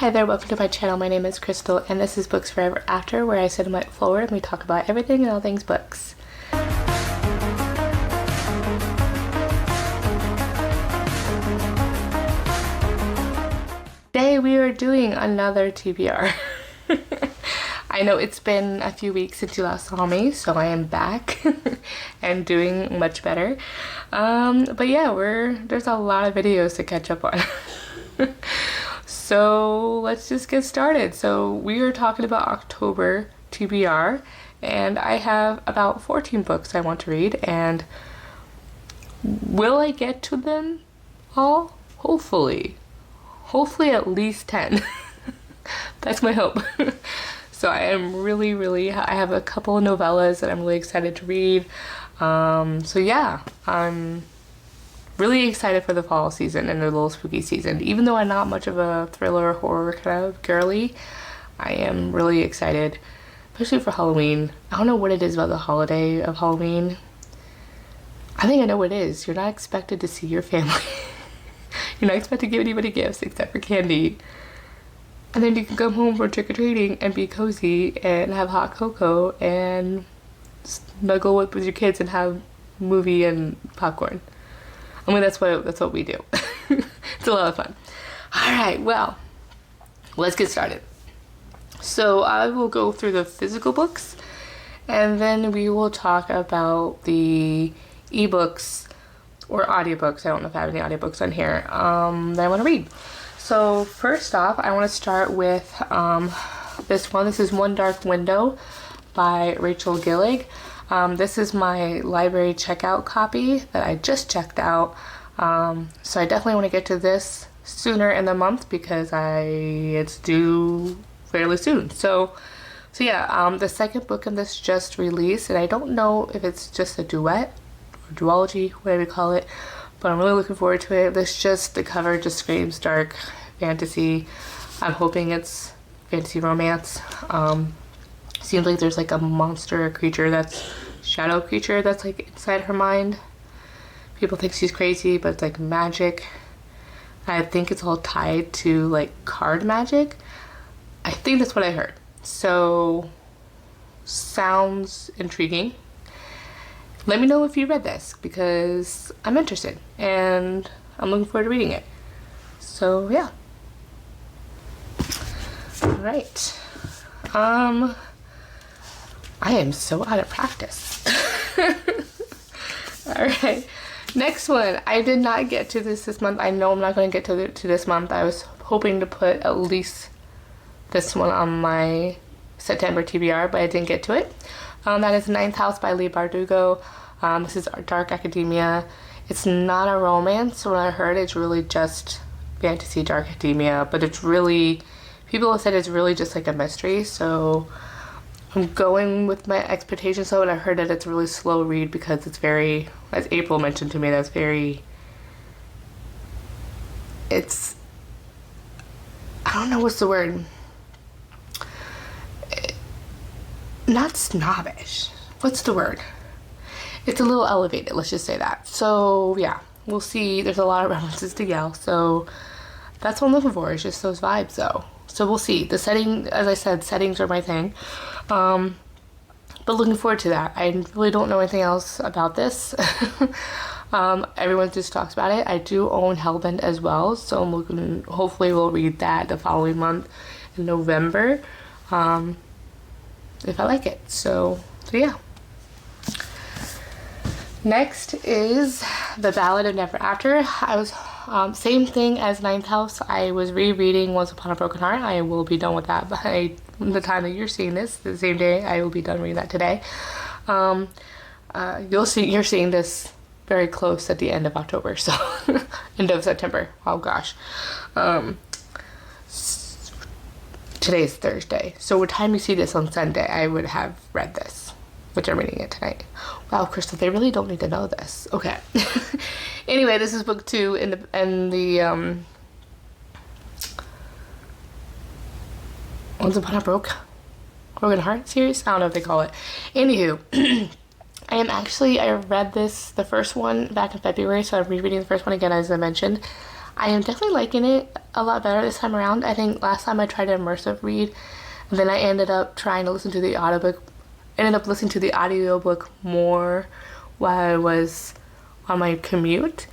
Hi there, welcome to my channel. My name is Crystal and this is Books Forever After, where I sit on my floor and we talk about everything and all things books. Today we are doing another TBR. I know it's been a few weeks since you last saw me, so I am back and doing much better. But yeah, there's a lot of videos to catch up on. So let's just get started. So we are talking about October TBR, and I have about 14 books I want to read, and will I get to them all? Hopefully at least 10. That's my hope. So I am I have a couple of novellas that I'm really excited to read. So yeah, I'm really excited for the fall season and the little spooky season. Even though I'm not much of a thriller or horror kind of girly, I am really excited, especially for Halloween. I don't know what it is about the holiday of Halloween. I think I know what it is. You're not expected to see your family. You're not expected to give anybody gifts except for candy. And then you can come home for trick-or-treating and be cozy and have hot cocoa and snuggle with your kids and have movie and popcorn. I mean, that's what we do. It's a lot of fun. Alright, well, let's get started. So I will go through the physical books, and then we will talk about the ebooks or audiobooks. I don't know if I have any audiobooks on here that I want to read. So first off, I want to start with this one. This is One Dark Window by Rachel Gillig. This is my library checkout copy that I just checked out. So I definitely want to get to this sooner in the month because it's due fairly soon. So yeah, the second book in this just released, and I don't know if it's just a duet or duology, whatever you call it, but I'm really looking forward to it. The cover just screams dark fantasy. I'm hoping it's fantasy romance. Seems like there's like a monster, a creature shadow creature that's like inside her mind. People think she's crazy, but it's like magic. I think it's all tied to like card magic. I think that's what I heard. So sounds intriguing. Let me know if you read this because I'm interested and I'm looking forward to reading it. So yeah. All right. I am so out of practice. Alright, next one. I did not get to this month. I know I'm not going to get to this month. I was hoping to put at least this one on my September TBR, but I didn't get to it. That is Ninth House by Leigh Bardugo. This is dark academia. It's not a romance. When I heard it's really just fantasy dark academia, but people have said it's really just like a mystery, so I'm going with my expectations though, and I heard that it's a really slow read because it's very, as April mentioned to me, I don't know what's the word, not snobbish, what's the word? It's a little elevated, let's just say that. So yeah, we'll see. There's a lot of references to Yale, so that's what I'm looking for, is just those vibes though. So we'll see. The setting, as I said, settings are my thing. But looking forward to that. I really don't know anything else about this. Everyone just talks about it. I do own Hellbent as well, so I'm looking, hopefully we'll read that the following month in November, if I like it. So yeah. Next is The Ballad of Never After. I was same thing as Ninth House. I was rereading Once Upon a Broken Heart. I will be done with that by the time that you're seeing this. The same day, I will be done reading that today. You're seeing this very close at the end of October, so end of September. Oh gosh. Today's Thursday, so by the time you see this on Sunday, I would have read this, which I'm reading it tonight. Wow, Crystal, they really don't need to know this. Okay. Anyway, this is book 2 in the Once Upon a Broken Heart series? I don't know what they call it. Anywho, I read the first one back in February, so I'm rereading the first one again, as I mentioned. I am definitely liking it a lot better this time around. I think last time I tried an immersive read, and then I ended up trying to listen to the audiobook. Ended up listening to the audiobook more while I was on my commute,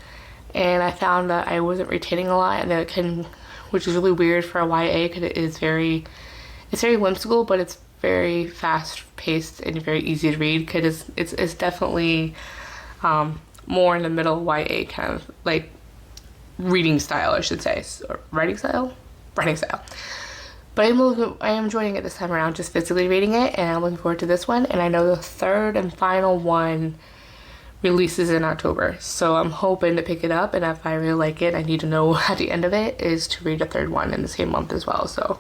and I found that I wasn't retaining a lot, and which is really weird for a YA because it's very whimsical, but it's very fast paced and very easy to read because it's definitely more in the middle YA kind of like reading style, I should say, or writing style. But I am enjoying it this time around, just physically reading it, and I'm looking forward to this one. And I know the third and final one releases in October, so I'm hoping to pick it up. And if I really like it, I need to know at the end of it is to read a third one in the same month as well. So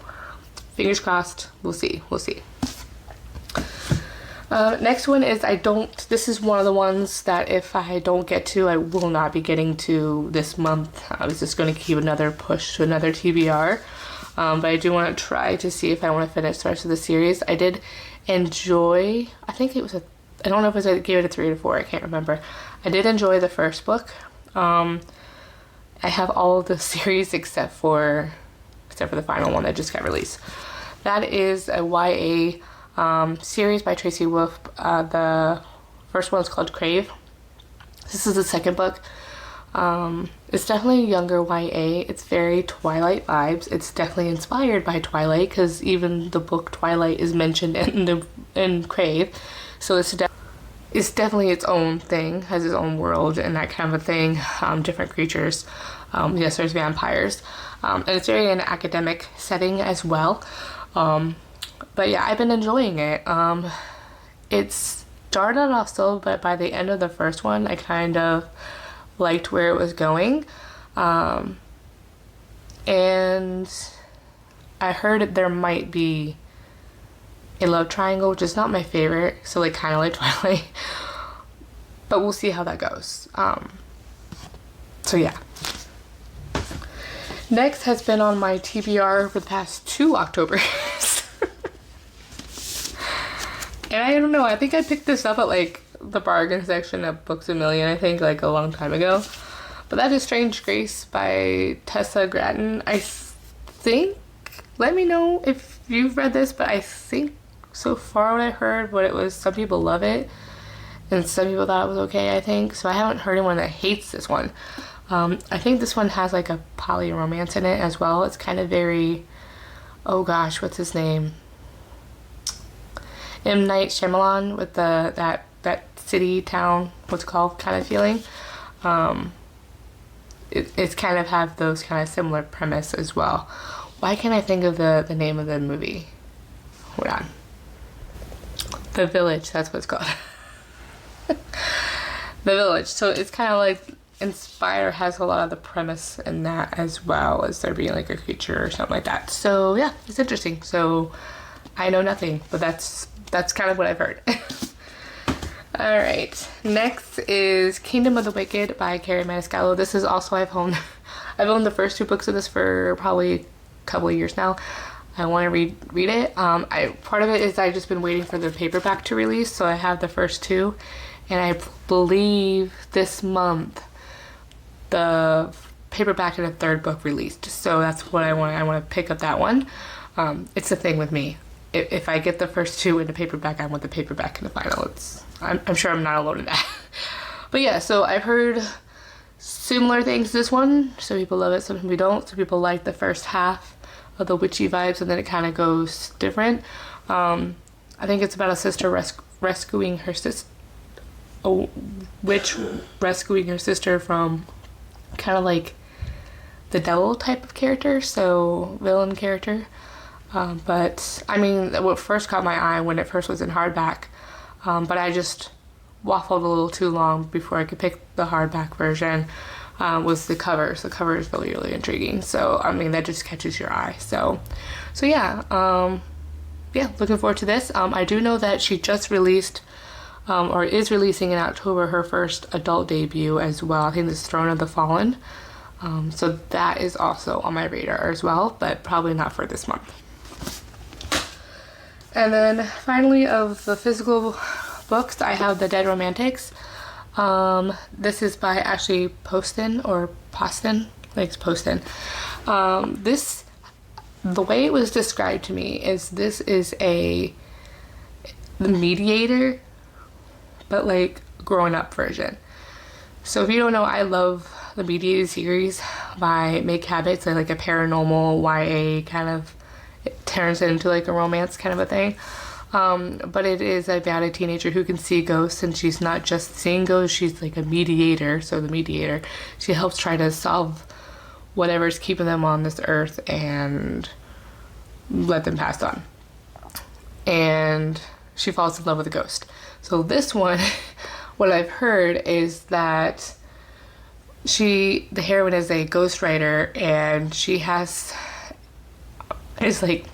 fingers crossed. We'll see. Next one is this is one of the ones that if I don't get to, I will not be getting to this month. I was just going to keep another push to another TBR. But I do want to try to see if I want to finish the rest of the series. I did enjoy, I don't know if I gave it a 3 or 4, I can't remember. I did enjoy the first book. I have all of the series except for the final one that just got released. That is a YA series by Tracy Wolff. The first one is called Crave. This is the second book. It's definitely a younger YA. It's very Twilight vibes. It's definitely inspired by Twilight because even the book Twilight is mentioned in Crave. So it's definitely its own thing, has its own world and that kind of a thing. Different creatures. Yes, there's vampires. And it's very an academic setting as well. But yeah, I've been enjoying it. It started off slow, but by the end of the first one, I kind of liked where it was going. And I heard there might be a love triangle, which is not my favorite, so like kind of like Twilight. But we'll see how that goes. So yeah. Next has been on my TBR for the past 2 Octobers. And I don't know, I think I picked this up at like the bargain section of Books A Million, I think, like a long time ago. But that is Strange Grace by Tessa Gratton. I think, let me know if you've read this, but I think so far what I heard, some people love it and some people thought it was okay, I think. So I haven't heard anyone that hates this one. I think this one has like a poly romance in it as well. It's kind of very, oh gosh, what's his name? M. Night Shyamalan with that city, town, what's it called, kind of feeling. It's kind of have those kind of similar premise as well. Why can't I think of the name of the movie? Hold on. The Village, that's what it's called. The Village. So it's kind of like inspired, has a lot of the premise in that as well as there being like a creature or something like that. So yeah, it's interesting. So I know nothing, but that's kind of what I've heard. Alright, next is Kingdom of the Wicked by Carrie Maniscalco. This is also, I've owned the first 2 books of this for probably a couple of years now. I want to read it. Part of it is I've just been waiting for the paperback to release, so I have the first 2, and I believe this month the paperback and a 3rd book released. So that's what I want to pick up that one. It's the thing with me. If I get the first 2 in the paperback, I want the paperback in the final. I'm sure I'm not alone in that. But yeah, so I've heard similar things to this one. Some people love it, some people don't. Some people like the first half of the witchy vibes, and then it kind of goes different. I think it's about a sister rescuing her sister, a witch rescuing her sister from kind of like the devil type of character, so villain character. But I mean, what first caught my eye when it first was in hardback, but I just waffled a little too long before I could pick the hardback version, was the cover. So the cover is really, really intriguing. So, I mean, that just catches your eye. So yeah, looking forward to this. I do know that she just released, or is releasing in October, her first adult debut as well. I think this is Throne of the Fallen. So that is also on my radar as well, but probably not for this month. And then finally, of the physical books, I have The Dead Romantics. This is by Ashley Poston, likes posting. This, the way it was described to me is this is the Mediator, but like growing up version. So if you don't know, I love the Mediator series by Cate. It's like a paranormal YA kind of, it turns into like a romance kind of a thing. But it is about a teenager who can see ghosts, and she's not just seeing ghosts, she's like a mediator. So the mediator, she helps try to solve whatever's keeping them on this earth and let them pass on. And she falls in love with a ghost. So this one, what I've heard is that the heroine is a ghostwriter, and she is like,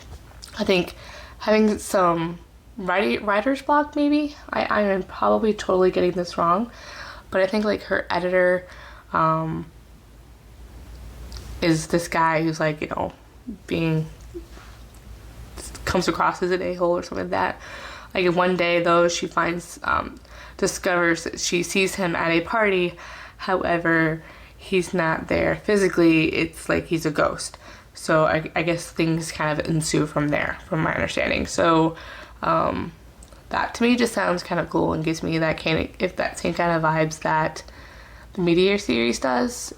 I think, having some writer's block maybe. I am probably totally getting this wrong, but I think like her editor is this guy who's like, you know, comes across as an a-hole or something like that. Like one day though, she discovers that she sees him at a party, however he's not there physically, it's like he's a ghost. So I guess things kind of ensue from there, from my understanding. So that to me just sounds kind of cool and gives me that same kind of vibes that the Mediator series does,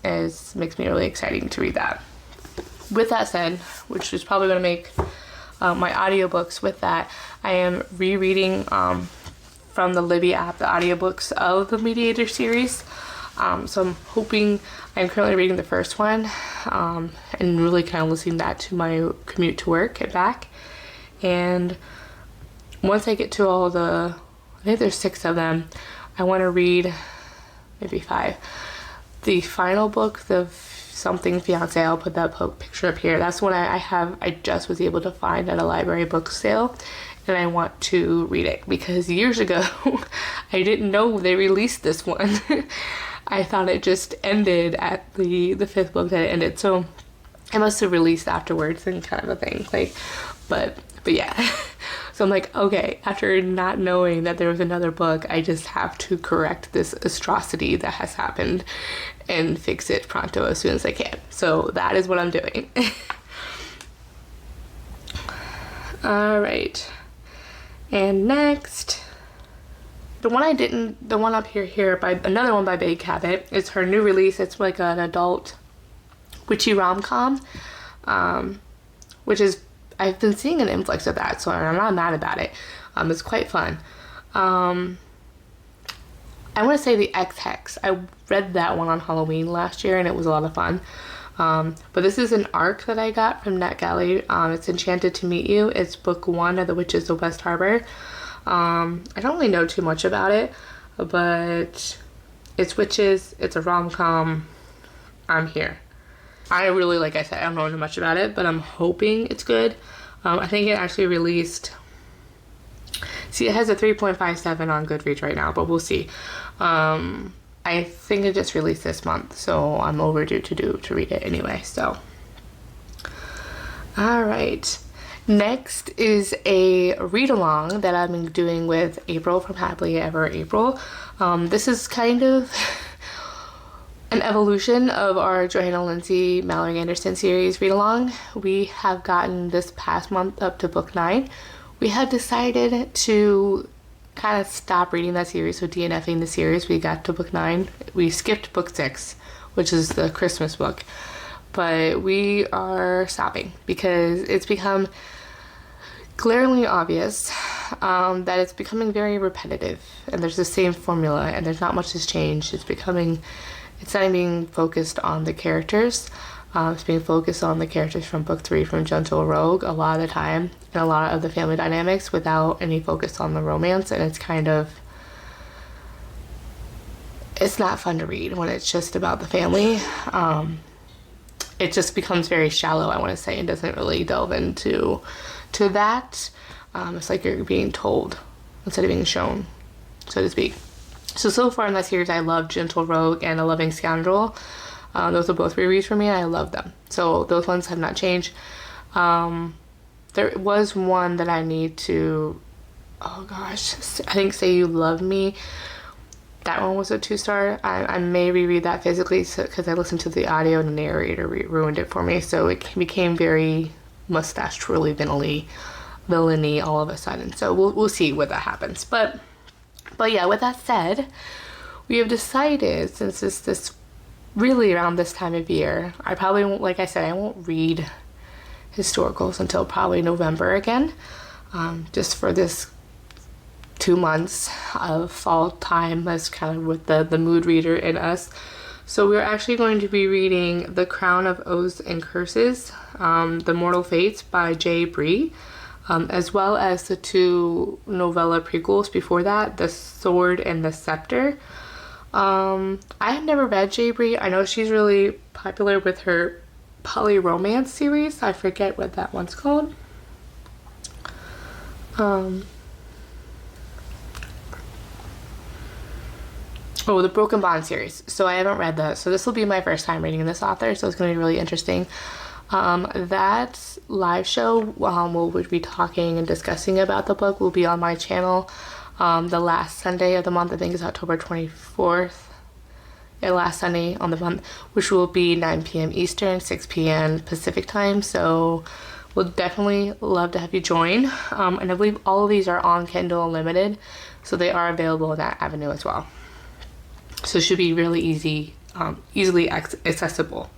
makes me really exciting to read that. With that said, which is probably going to make my audiobooks with that, I am rereading from the Libby app the audiobooks of the Mediator series. So I'm currently reading the first one and really kind of listening that to my commute to work and back. And once I get to I think there's 6 of them, I want to read maybe 5. The final book, the Something Fiance, I'll put that picture up here. That's one I just was able to find at a library book sale, and I want to read it because years ago I didn't know they released this one. I thought it just ended at the 5th book that it ended, so it must have released afterwards and kind of a thing. Like, but yeah. So I'm like, okay, after not knowing that there was another book, I just have to correct this atrocity that has happened and fix it pronto as soon as I can. So that is what I'm doing. All right. And next, the one up here by another one by Cate. It's her new release. It's like an adult witchy rom-com, which is, I've been seeing an influx of that, so I'm not mad about it. It's quite fun. I want to say the X-Hex. I read that one on Halloween last year, and it was a lot of fun. But this is an arc that I got from NetGalley. It's Enchanted to Meet You. It's book 1 of The Witches of West Harbor. I don't really know too much about it, but it's witches, it's a rom-com. I'm here. I really, like I said, I don't know much about it, but I'm hoping it's good. I think it actually released, see, it has a 3.57 on Goodreads right now, but we'll see. I think it just released this month, so I'm overdue to read it anyway, so. All right. Next is a read-along that I've been doing with April from Happily Ever April. This is kind of an evolution of our Johanna Lindsey Mallory Anderson series read-along. We have gotten this past month up to book 9. We have decided to kind of stop reading that series, so DNFing the series. We got to book 9. We skipped book 6, which is the Christmas book. But we are stopping because it's become glaringly obvious that it's becoming very repetitive, and there's the same formula, and there's not much has changed. It's not being focused on the characters. It's being focused on the characters from book 3 from Gentle Rogue a lot of the time, and a lot of the family dynamics without any focus on the romance, and it's not fun to read when it's just about the family. It just becomes very shallow, I want to say, and doesn't really delve into that. It's like you're being told instead of being shown, so to speak. So far in that series, I love Gentle Rogue and A Loving Scoundrel. Those are both rereads for me, and I love them. So those ones have not changed. There was one that I need to, oh gosh, I think Say You Love Me. that one was a 2-star. I may reread that physically because I listened to the audio and the narrator ruined it for me. So it became very mustache twirly villainy all of a sudden. So we'll see what that happens. But yeah, with that said, we have decided, since it's this really around this time of year, I probably won't, like I said, I won't read historicals until probably November again, just for this 2 months of fall time as kind of with the mood reader in us. So we're actually going to be reading The Crown of Oaths and Curses, The Mortal Fates by Bree, as well as the 2 novella prequels before that, The Sword and the Scepter. I have never read Bree. I know she's really popular with her poly-romance series. I forget what that one's called. Oh, the Broken Bond series. So I haven't read that. So this will be my first time reading this author. So it's going to be really interesting. That live show, we'll be talking and discussing about the book, will be on my channel the last Sunday of the month. I think it's October 24th. Yeah, last Sunday on the month, which will be 9 p.m. Eastern, 6 p.m. Pacific time. So we'll definitely love to have you join. And I believe all of these are on Kindle Unlimited. So they are available in that avenue as well. So it should be really easily accessible.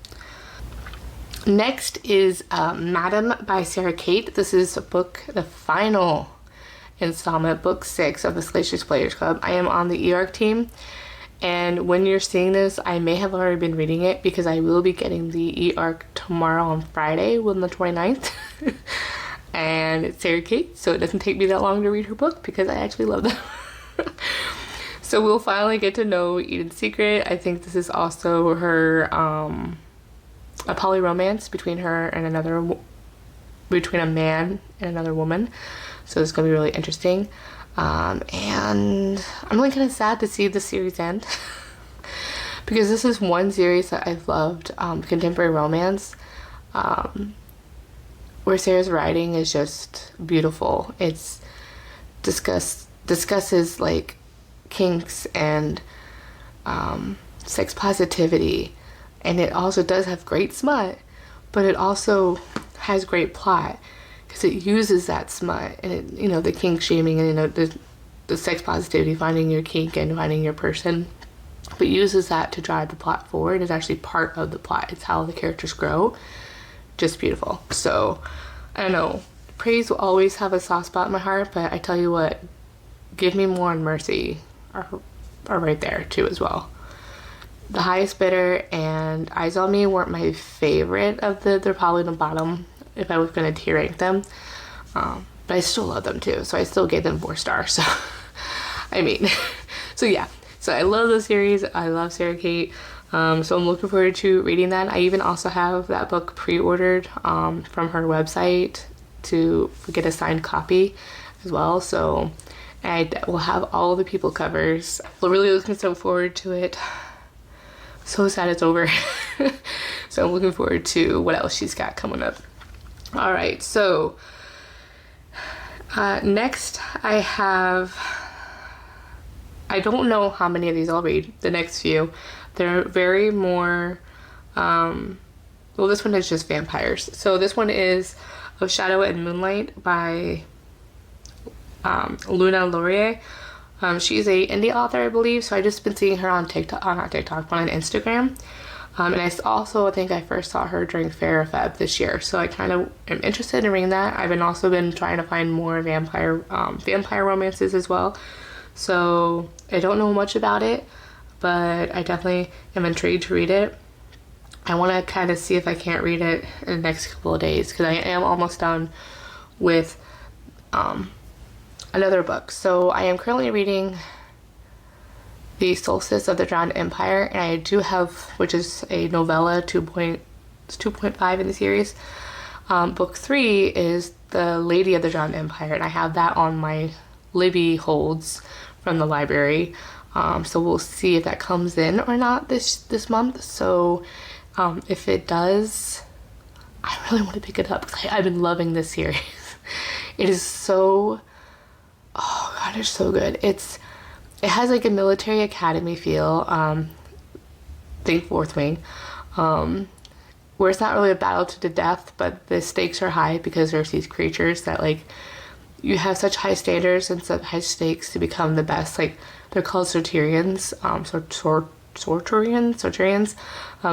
Next is Madam by Sara Cate. This is the final installment, book 6 of the Salacious Players Club. I am on the eARC team, and when you're seeing this, I may have already been reading it because I will be getting the eARC tomorrow on Friday, on the 29th. And it's Sara Cate, so it doesn't take me that long to read her book because I actually love them. So we'll finally get to know Eden's secret. I think this is also her, a poly romance between her and between a man and another woman. So it's gonna be really interesting. And I'm really kind of sad to see the series end because this is one series that I've loved, contemporary romance, where Sarah's writing is just beautiful. It's discusses like kinks and sex positivity, and it also does have great smut, but it also has great plot because it uses that smut and it, the kink shaming and the sex positivity, finding your kink and finding your person, but uses that to drive the plot forward. It's actually part of the plot. It's how the characters grow. Just beautiful. So I don't know, praise will always have a soft spot in my heart, but I tell you what, Give Me More and Mercy are right there too as well. The Highest Bidder and Eyes on Me weren't my favorite of they're probably the bottom if I was going to tier rank them, but I still love them too, so I still gave them 4 stars. So I mean, so yeah, so I love the series. I love Sara Cate, so I'm looking forward to reading that. I even also have that book pre-ordered from her website to get a signed copy as well. So I will have all the people covers. I'm really looking so forward to it. So sad it's over. So I'm looking forward to what else she's got coming up. All right, so next I don't know how many of these I'll read, the next few. They're very more, well, this one is just vampires. So this one is Of Shadow and Moonlight by Luna Laurier. She's a indie author, I believe, so I just been seeing her on TikTok, not TikTok, but on Instagram. And I also think I first saw her during Fair Feb this year, so I kind of am interested in reading that. I've also been trying to find more vampire romances as well. So I don't know much about it, but I definitely am intrigued to read it. I want to kind of see if I can't read it in the next couple of days because I am almost done with another book. So I am currently reading The Solstice of the Drowned Empire, and I do have, which is a novella, 2.5 in the series. Book 3 is The Lady of the Drowned Empire, and I have that on my Libby holds from the library. So we'll see if that comes in or not this month. So if it does, I really want to pick it up because I've been loving this series. It is so, oh god, it's so good. It's it has like a military academy feel. Think Fourth Wing. Where it's not really a battle to the death, but the stakes are high because there's these creatures that like you have such high standards and such high stakes to become the best. Like they're called Sorterians,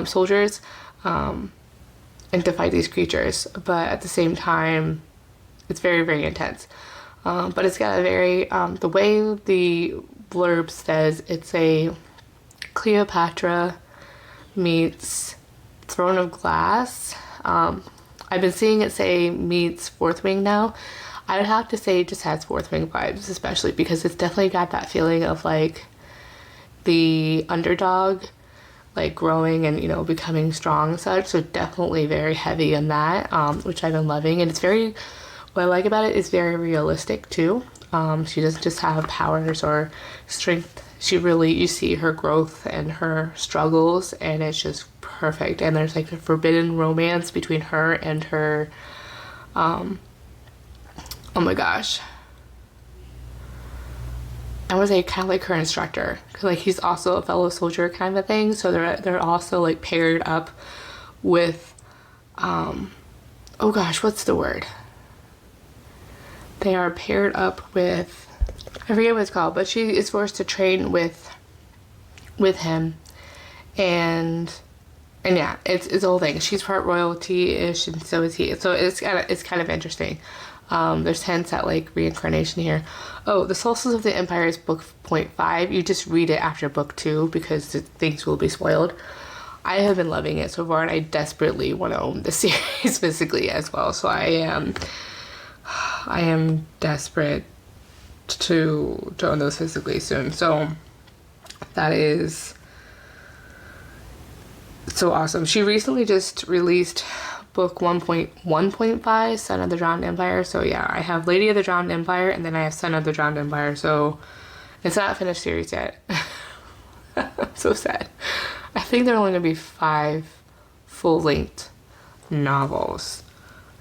soldiers, and to fight these creatures. But at the same time, it's very, very intense. But it's got a very, the way the blurb says, it's a Cleopatra meets Throne of Glass. I've been seeing it say meets Fourth Wing now. I would have to say it just has Fourth Wing vibes, especially because it's definitely got that feeling of like the underdog like growing and, you know, becoming strong and such. So definitely very heavy in that, which I've been loving. And it's very, what I like about it is very realistic too. She doesn't just have powers or strength. She really, you see her growth and her struggles, and it's just perfect. And there's like a forbidden romance between her and her, oh my gosh, I would say kind of like her instructor, because like he's also a fellow soldier kind of a thing. So they're also like paired up with, oh gosh, what's the word? They are paired up with, I forget what it's called, but she is forced to train with him, and yeah, it's a whole thing. She's part royalty-ish, and so is he. So it's kind of interesting. There's hints at like reincarnation here. Oh, The Solstice of the Empire is book 0.5. You just read it after book 2 because things will be spoiled. I have been loving it so far, and I desperately want to own the series physically as well. So I am desperate to own those physically soon. So that is so awesome. She recently just released book 1.1.5, Son of the Drowned Empire. So yeah, I have Lady of the Drowned Empire, and then I have Son of the Drowned Empire. So it's not a finished series yet. I'm so sad. I think there are only going to be 5 full-length novels,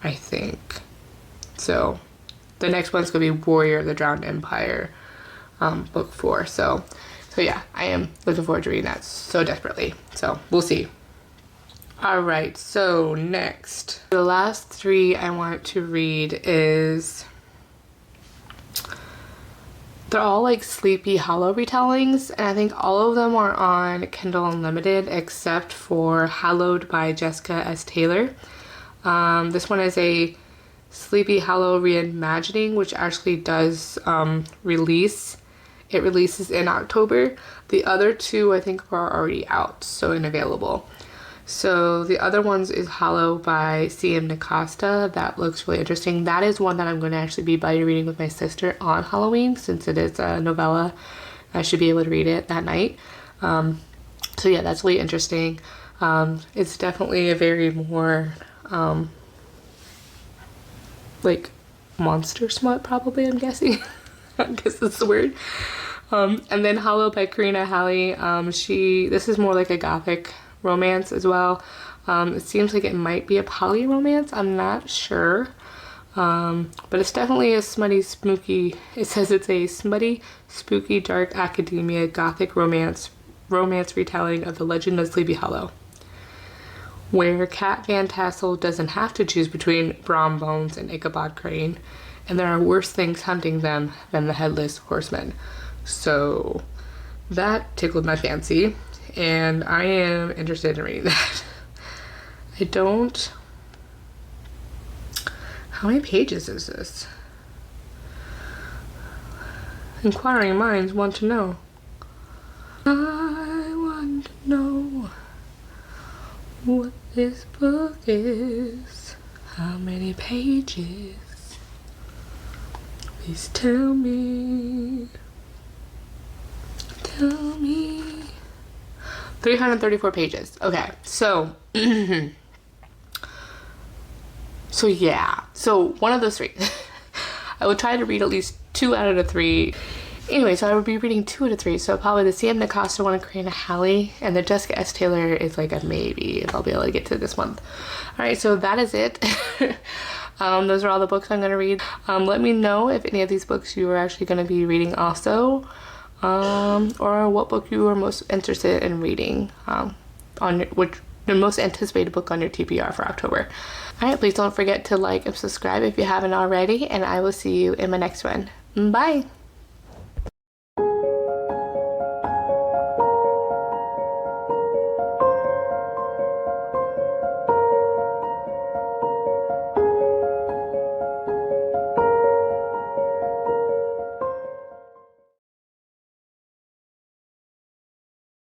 I think. So the next one's going to be Warrior of the Drowned Empire, book 4. So yeah, I am looking forward to reading that so desperately. So we'll see. All right, so next, the last 3 I want to read is, they're all like Sleepy Hollow retellings, and I think all of them are on Kindle Unlimited except for Hallowed by Jessica S. Taylor. This one is a Sleepy Hollow reimagining, which actually does release. It releases in October. The other 2 I think are already out, so unavailable. So the other ones is Hollow by C.M. Nacosta. That looks really interesting. That is one that I'm going to actually be buddy reading with my sister on Halloween, since it is a novella. I should be able to read it that night. So yeah, that's really interesting. It's definitely a very more like monster smut, probably, I'm guessing. I guess that's the word. And then Hollow by Karina Halley. This is more like a gothic romance as well. It seems like it might be a poly romance. I'm not sure. But it's definitely a smutty, spooky. It says it's a smutty, spooky, dark academia gothic romance retelling of the legend of Sleepy Hollow, where Cat Van Tassel doesn't have to choose between Brom Bones and Ichabod Crane, and there are worse things hunting them than the Headless Horseman. So that tickled my fancy, and I am interested in reading that. How many pages is this? Inquiring minds want to know. I want to know what this book is. How many pages? Please tell me. Tell me. 334 pages. Okay, so so yeah, so one of those 3. I would try to read at least 2 out of the 3. Anyway, so I would be reading 2 out of 3. So probably the C.M. Nacosta one, Karina Halley, and the Jessica S. Taylor is like a maybe if I'll be able to get to this month. All right, so that is it. Those are all the books I'm going to read. Let me know if any of these books you are actually going to be reading also. or what book you are most interested in reading, on which the most anticipated book on your TBR for October. Alright, please don't forget to like and subscribe if you haven't already, and I will see you in my next one. Bye!